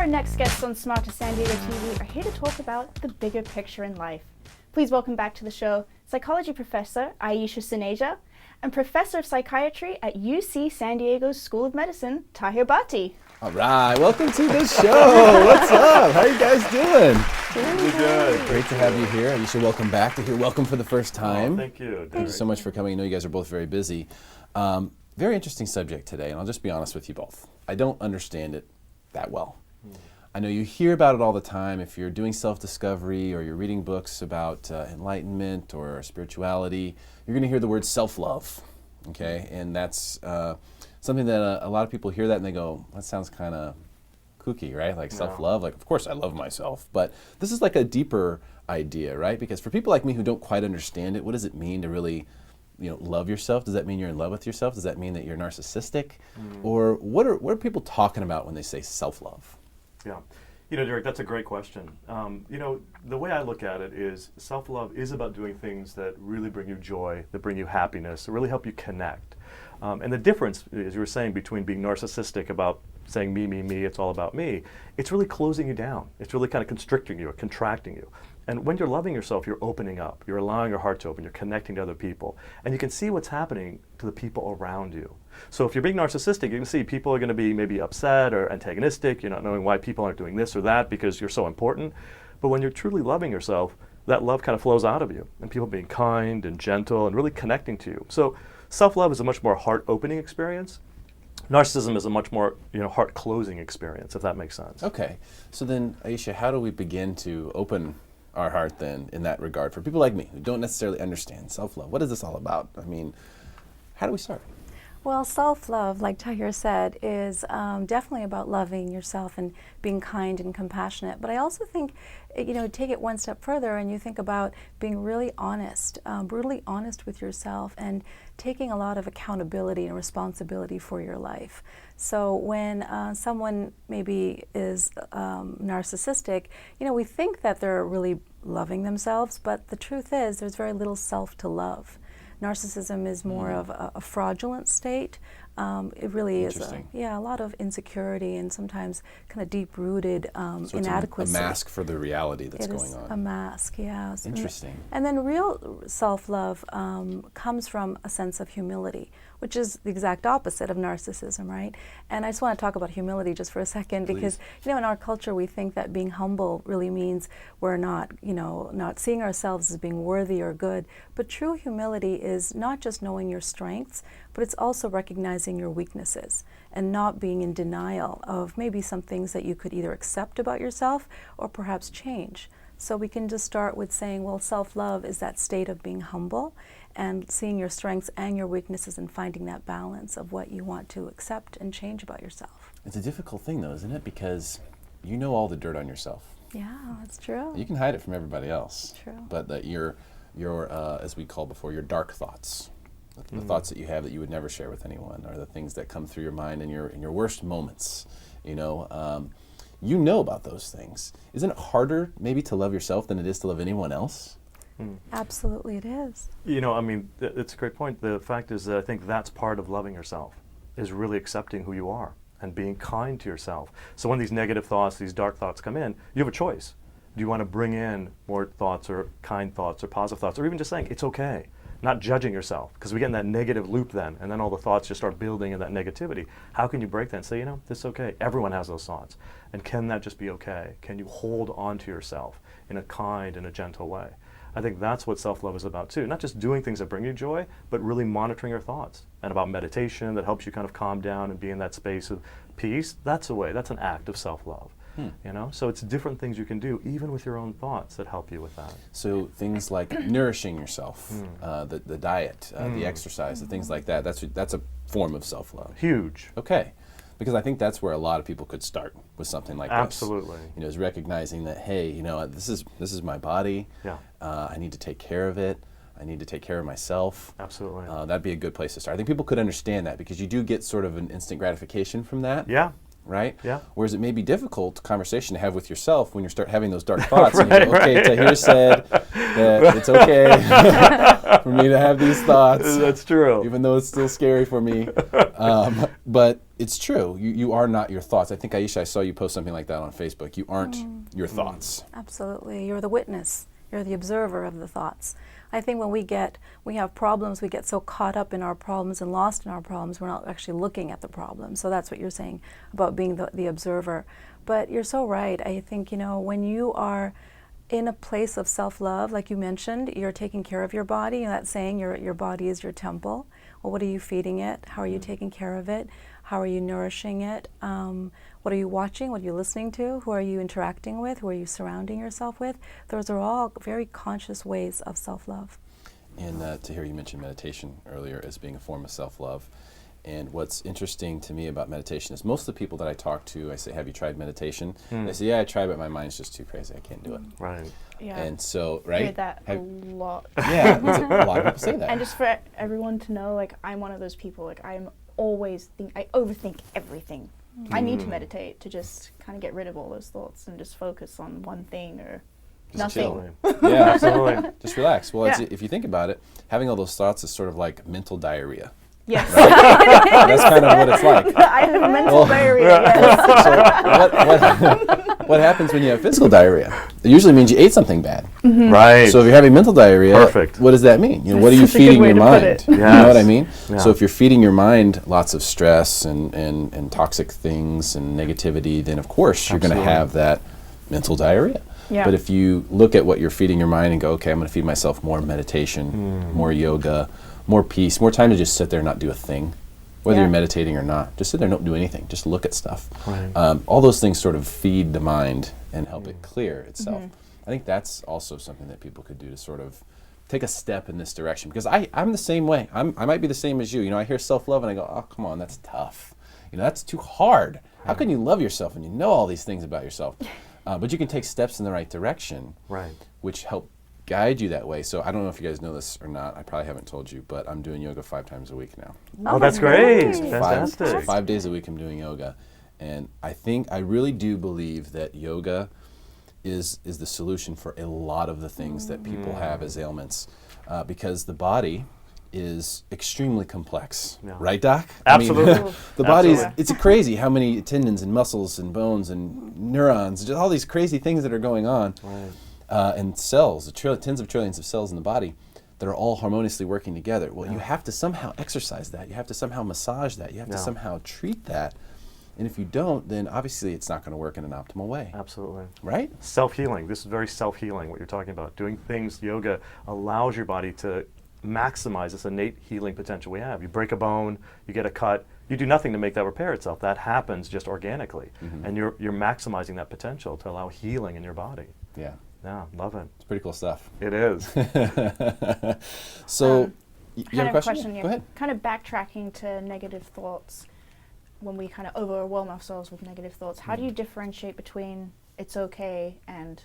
Our next guests on Smarter San Diego TV are here to talk about the bigger picture in life. Please welcome back to the show psychology professor Ayesha Suneja and professor of psychiatry at UC San Diego's School of Medicine, Tahir Bhatti. All right, welcome to the show. What's up? How you guys doing? Really good. Great to have you here. Ayesha, welcome back to here. Welcome for the first time. Oh, thank you. Thank you so much for coming. I know you guys are both very busy. Very interesting subject today, and I'll just be honest with you both. I don't understand it that well. I know you hear about it all the time. If you're doing self-discovery or you're reading books about enlightenment or spirituality, you're going to hear the word self-love, okay? And that's something that a lot of people hear that and they go, that sounds kind of kooky, right? Like self-love, like of course I love myself. But this is like a deeper idea, right? Because for people like me who don't quite understand it, what does it mean to really love yourself? Does that mean you're in love with yourself? Does that mean that you're narcissistic? Or what are people talking about when they say self-love? Yeah. Derek, that's a great question. The way I look at it is self-love is about doing things that really bring you joy, that bring you happiness, that really help you connect. And the difference, as you were saying, between being narcissistic about saying me, me, me, it's all about me, it's really closing you down. It's really kind of constricting you or contracting you. And when you're loving yourself, you're opening up. You're allowing your heart to open. You're connecting to other people. And you can see what's happening to the people around you. So if you're being narcissistic, you can see people are going to be maybe upset or antagonistic. You're not knowing why people aren't doing this or that because you're so important. But when you're truly loving yourself, that love kind of flows out of you. And people being kind and gentle and really connecting to you. So self-love is a much more heart-opening experience. Narcissism is a much more heart-closing experience, if that makes sense. Okay. So then, Ayesha, how do we begin to open our heart then in that regard for people like me who don't necessarily understand self-love? What is this all about? I mean, how do we start? Well, self-love, like Tahir said, is definitely about loving yourself and being kind and compassionate. But I also think, take it one step further and you think about being really honest, brutally honest with yourself and taking a lot of accountability and responsibility for your life. So when someone maybe is narcissistic, we think that they're really loving themselves, but the truth is there's very little self to love. Narcissism is more of a fraudulent state. It really is a lot of insecurity and sometimes kind of deep-rooted inadequacy. A mask for the reality that's going on. A mask, yes. Interesting. And then real self-love comes from a sense of humility, which is the exact opposite of narcissism, right? And I just want to talk about humility just for a second. Please. Because in our culture we think that being humble really means we're not seeing ourselves as being worthy or good. But true humility is not just knowing your strengths, but it's also recognizing your weaknesses and not being in denial of maybe some things that you could either accept about yourself or perhaps change. So we can just start with saying, well, self-love is that state of being humble and seeing your strengths and your weaknesses and finding that balance of what you want to accept and change about yourself. It's a difficult thing though, isn't it? Because you know all the dirt on yourself. Yeah, that's true. You can hide it from everybody else. True. But that your as we called before, your dark thoughts, the thoughts that you have that you would never share with anyone, or the things that come through your mind in your worst moments, you know about those things. Isn't it harder maybe to love yourself than it is to love anyone else? Absolutely it is. It's a great point. The fact is that I think that's part of loving yourself, is really accepting who you are and being kind to yourself. So when these negative thoughts, these dark thoughts come in, you have a choice. Do you want to bring in more thoughts or kind thoughts or positive thoughts, or even just saying it's okay? Not judging yourself, because we get in that negative loop then, and then all the thoughts just start building in that negativity. How can you break that and say, this is okay? Everyone has those thoughts. And can that just be okay? Can you hold on to yourself in a kind and a gentle way? I think that's what self-love is about too. Not just doing things that bring you joy, but really monitoring your thoughts. And about meditation that helps you kind of calm down and be in that space of peace. That's a way, that's an act of self-love. So it's different things you can do, even with your own thoughts, that help you with that. So things like nourishing yourself, the diet, the exercise, the things like that, that's a form of self-love. Huge. Okay. Because I think that's where a lot of people could start with something like this. Absolutely. Is recognizing that, hey, this is my body. Yeah. I need to take care of it. I need to take care of myself. Absolutely. That'd be a good place to start. I think people could understand that because you do get sort of an instant gratification from that. Yeah. right? Yeah. Whereas it may be difficult conversation to have with yourself when you start having those dark thoughts. And you go, okay, Tahir said that it's okay for me to have these thoughts. That's true. Even though it's still scary for me. But it's true. You are not your thoughts. I think, Ayesha, I saw you post something like that on Facebook. You aren't your thoughts. Absolutely. You're the witness. You're the observer of the thoughts. I think when we have problems, we get so caught up in our problems and lost in our problems, we're not actually looking at the problem. So that's what you're saying about being the observer. But you're so right. I think, when you are in a place of self-love, like you mentioned, you're taking care of your body. That saying, your body is your temple. Well, what are you feeding it? How are you taking care of it? How are you nourishing it? What are you watching? What are you listening to? Who are you interacting with? Who are you surrounding yourself with? Those are all very conscious ways of self-love. And Tahir, you mentioned meditation earlier as being a form of self-love. And what's interesting to me about meditation is most of the people that I talk to, I say, have you tried meditation? They say, yeah, I tried, but my mind's just too crazy. I can't do it. Right. Yeah. And so, I right? hear that a lot. Yeah, a lot of people say that. And just for everyone to know, like, I'm one of those people, like, I overthink everything. I need to meditate to just kind of get rid of all those thoughts and just focus on one thing or Just nothing. chill. Yeah, Absolutely. just relax. Well, Yeah. if you think about it, having all those thoughts is sort of like mental diarrhea. Yes. That's kind of what it's like. I have a mental diarrhea, yes. So what happens when you have physical diarrhea? It usually means you ate something bad. Right. So if you're having mental diarrhea, Perfect. what does that mean? What are you Such a good feeding way your to put mind? it. You know what I Yes. mean? Yeah. So if you're feeding your mind lots of stress and toxic things and negativity, then of course you're going to Absolutely. have that mental diarrhea. Yeah. But if you look at what you're feeding your mind and go, okay, I'm going to feed myself more meditation, more yoga, more peace, more time to just sit there and not do a thing, whether Yeah. you're meditating or not. Just sit there and don't do anything. Just look at stuff. Right. All those things sort of feed the mind and help it clear itself. I think that's also something that people could do to sort of take a step in this direction. Because I'm the same way. I might be the same as you. I hear self-love and I go, oh, come on, that's tough. That's too hard. How can you love yourself when you know all these things about yourself? But you can take steps in the right direction, Right. which help guide you that way. So I don't know if you guys know this or not. I probably haven't told you, but I'm doing yoga 5 times a week now. Oh, that's great. nice. Fantastic. So 5 days a week I'm doing yoga. And I really do believe that yoga is the solution for a lot of the things that people have as ailments. Because the body is extremely complex. Yeah. Right, Doc? Absolutely. I mean, the body is, Absolutely. it's crazy how many tendons and muscles and bones and neurons, just all these crazy things that are going on. Right. And cells, tens of trillions of cells in the body that are all harmoniously working together. Well, you have to somehow exercise that. You have to somehow massage that. You have to somehow treat that. And if you don't, then obviously it's not going to work in an optimal way. Absolutely. Right? Self-healing. This is very self-healing, what you're talking about. Doing things, yoga allows your body to maximize this innate healing potential we have. You break a bone, you get a cut, you do nothing to make that repair itself. That happens just organically. And you're maximizing that potential to allow healing in your body. Yeah. Yeah, love it. It's pretty cool stuff. It is. So, you Kind have of a question? here. Go ahead. Kind of backtracking to negative thoughts. When we kind of overwhelm ourselves with negative thoughts, how do you differentiate between it's okay and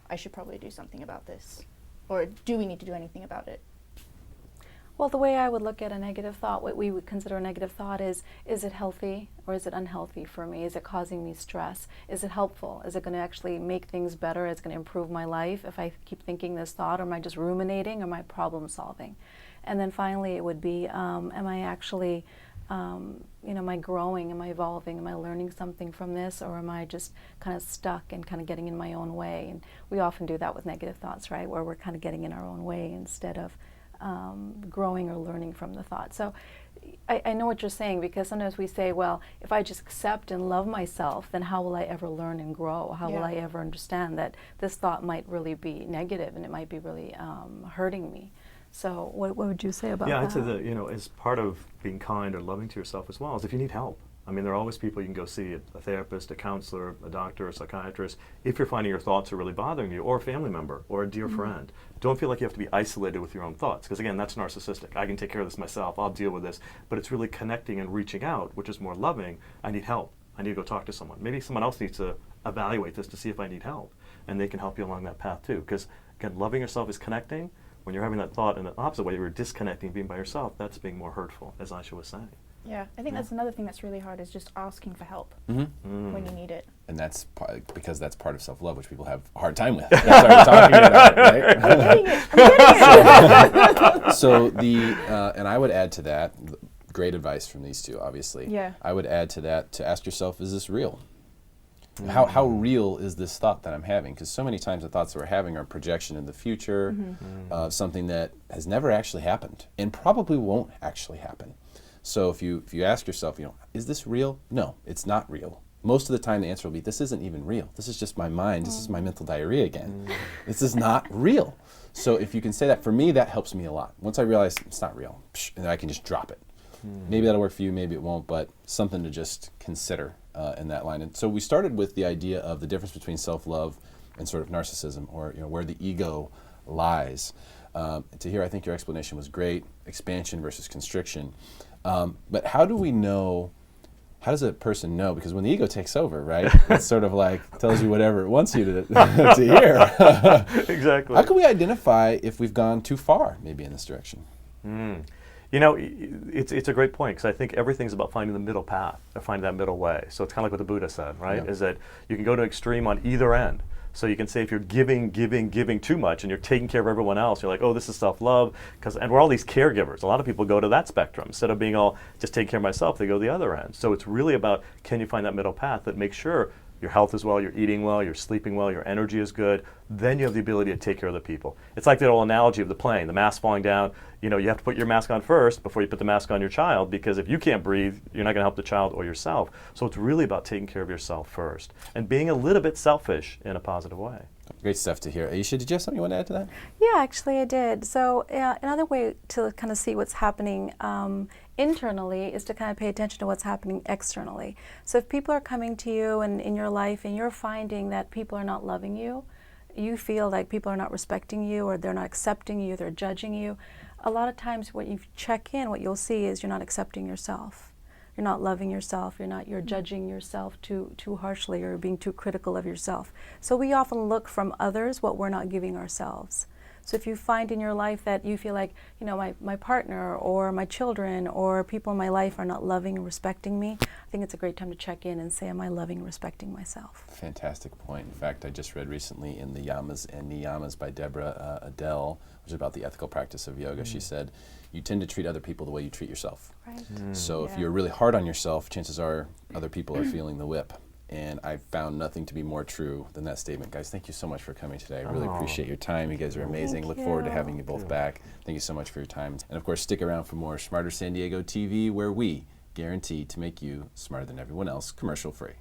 I should probably do something about this? Or do we need to do anything about it? Well, the way I would look at a negative thought, what we would consider a negative thought is it healthy or is it unhealthy for me? Is it causing me stress? Is it helpful? Is it going to actually make things better? Is it going to improve my life if I keep thinking this thought? Or am I just ruminating? Or am I problem solving? And then finally it would be, am I actually, am I growing? Am I evolving? Am I learning something from this? Or am I just kind of stuck and kind of getting in my own way? And we often do that with negative thoughts, right? Where we're kind of getting in our own way instead of growing or learning from the thought. So I know what you're saying, because sometimes we say, well, if I just accept and love myself, then how will I ever learn and grow? How will I ever understand that this thought might really be negative and it might be really hurting me? So what would you say about that? Yeah, I'd say that, as part of being kind or loving to yourself as well, is if you need help. I mean, there are always people you can go see, a therapist, a counselor, a doctor, a psychiatrist, if you're finding your thoughts are really bothering you, or a family member, or a dear friend. Don't feel like you have to be isolated with your own thoughts, because again, that's narcissistic. I can take care of this myself, I'll deal with this, but it's really connecting and reaching out, which is more loving. I need help. I need to go talk to someone. Maybe someone else needs to evaluate this to see if I need help, and they can help you along that path too, because again, loving yourself is connecting. When you're having that thought in the opposite way, you're disconnecting, being by yourself, that's being more hurtful, as Ayesha was saying. Yeah, I think that's another thing that's really hard is just asking for help when you need it. And that's because that's part of self-love, which people have a hard time with. That's why we're talking about it, right? I'm getting it. I'm getting it. So and I would add to that, great advice from these two, obviously. Yeah. I would add to that to ask yourself, is this real? How real is this thought that I'm having? Because so many times the thoughts that we're having are a projection in the future of something that has never actually happened and probably won't actually happen. So if you ask yourself, is this real? No, it's not real. Most of the time the answer will be, this isn't even real. This is just my mind. This is my mental diarrhea again. This is not real. So if you can say that, for me, that helps me a lot. Once I realize it's not real, and I can just drop it. Maybe that'll work for you, maybe it won't, but something to just consider in that line. And so we started with the idea of the difference between self-love and sort of narcissism, or where the ego lies. Tahir, I think your explanation was great, expansion versus constriction. But how do we know, how does a person know? Because when the ego takes over, right, it's sort of like tells you whatever it wants you to hear. Exactly. How can we identify if we've gone too far, maybe in this direction? It's a great point, because I think everything's about finding the middle path, or finding that middle way. So it's kind of like what the Buddha said, right? Yeah. Is that you can go to extreme on either end. So you can say if you're giving too much and you're taking care of everyone else, you're like, oh, this is self-love, and we're all these caregivers. A lot of people go to that spectrum. Instead of being all just taking care of myself, they go the other end. So it's really about, can you find that middle path that makes sure your health is well, you're eating well, you're sleeping well, your energy is good, then you have the ability to take care of the people. It's like that old analogy of the plane, the mask falling down. You have to put your mask on first before you put the mask on your child, because if you can't breathe, you're not going to help the child or yourself. So it's really about taking care of yourself first and being a little bit selfish in a positive way. Great stuff to hear. Ayesha, did you have something you want to add to that? Yeah, actually I did. So another way to kind of see what's happening internally is to kind of pay attention to what's happening externally. So if people are coming to you and in your life and you're finding that people are not loving you, you feel like people are not respecting you, or they're not accepting you, they're judging you, a lot of times when you check in, what you'll see is you're not accepting yourself. You're not loving yourself, you're judging yourself too harshly, or being too critical of yourself. So we often look from others what we're not giving ourselves. So if you find in your life that you feel like, my partner or my children or people in my life are not loving and respecting me, I think it's a great time to check in and say, am I loving and respecting myself? Fantastic point. In fact, I just read recently in the Yamas and Niyamas by Deborah Adele, which is about the ethical practice of yoga. She said, you tend to treat other people the way you treat yourself. Right. So if you're really hard on yourself, chances are other people are feeling the whip. And I've found nothing to be more true than that statement. Guys, thank you so much for coming today. I really appreciate your time. You guys are amazing. Look forward to having you both back. Thank you so much for your time. And of course, stick around for more Smarter San Diego TV, where we guarantee to make you smarter than everyone else, commercial free.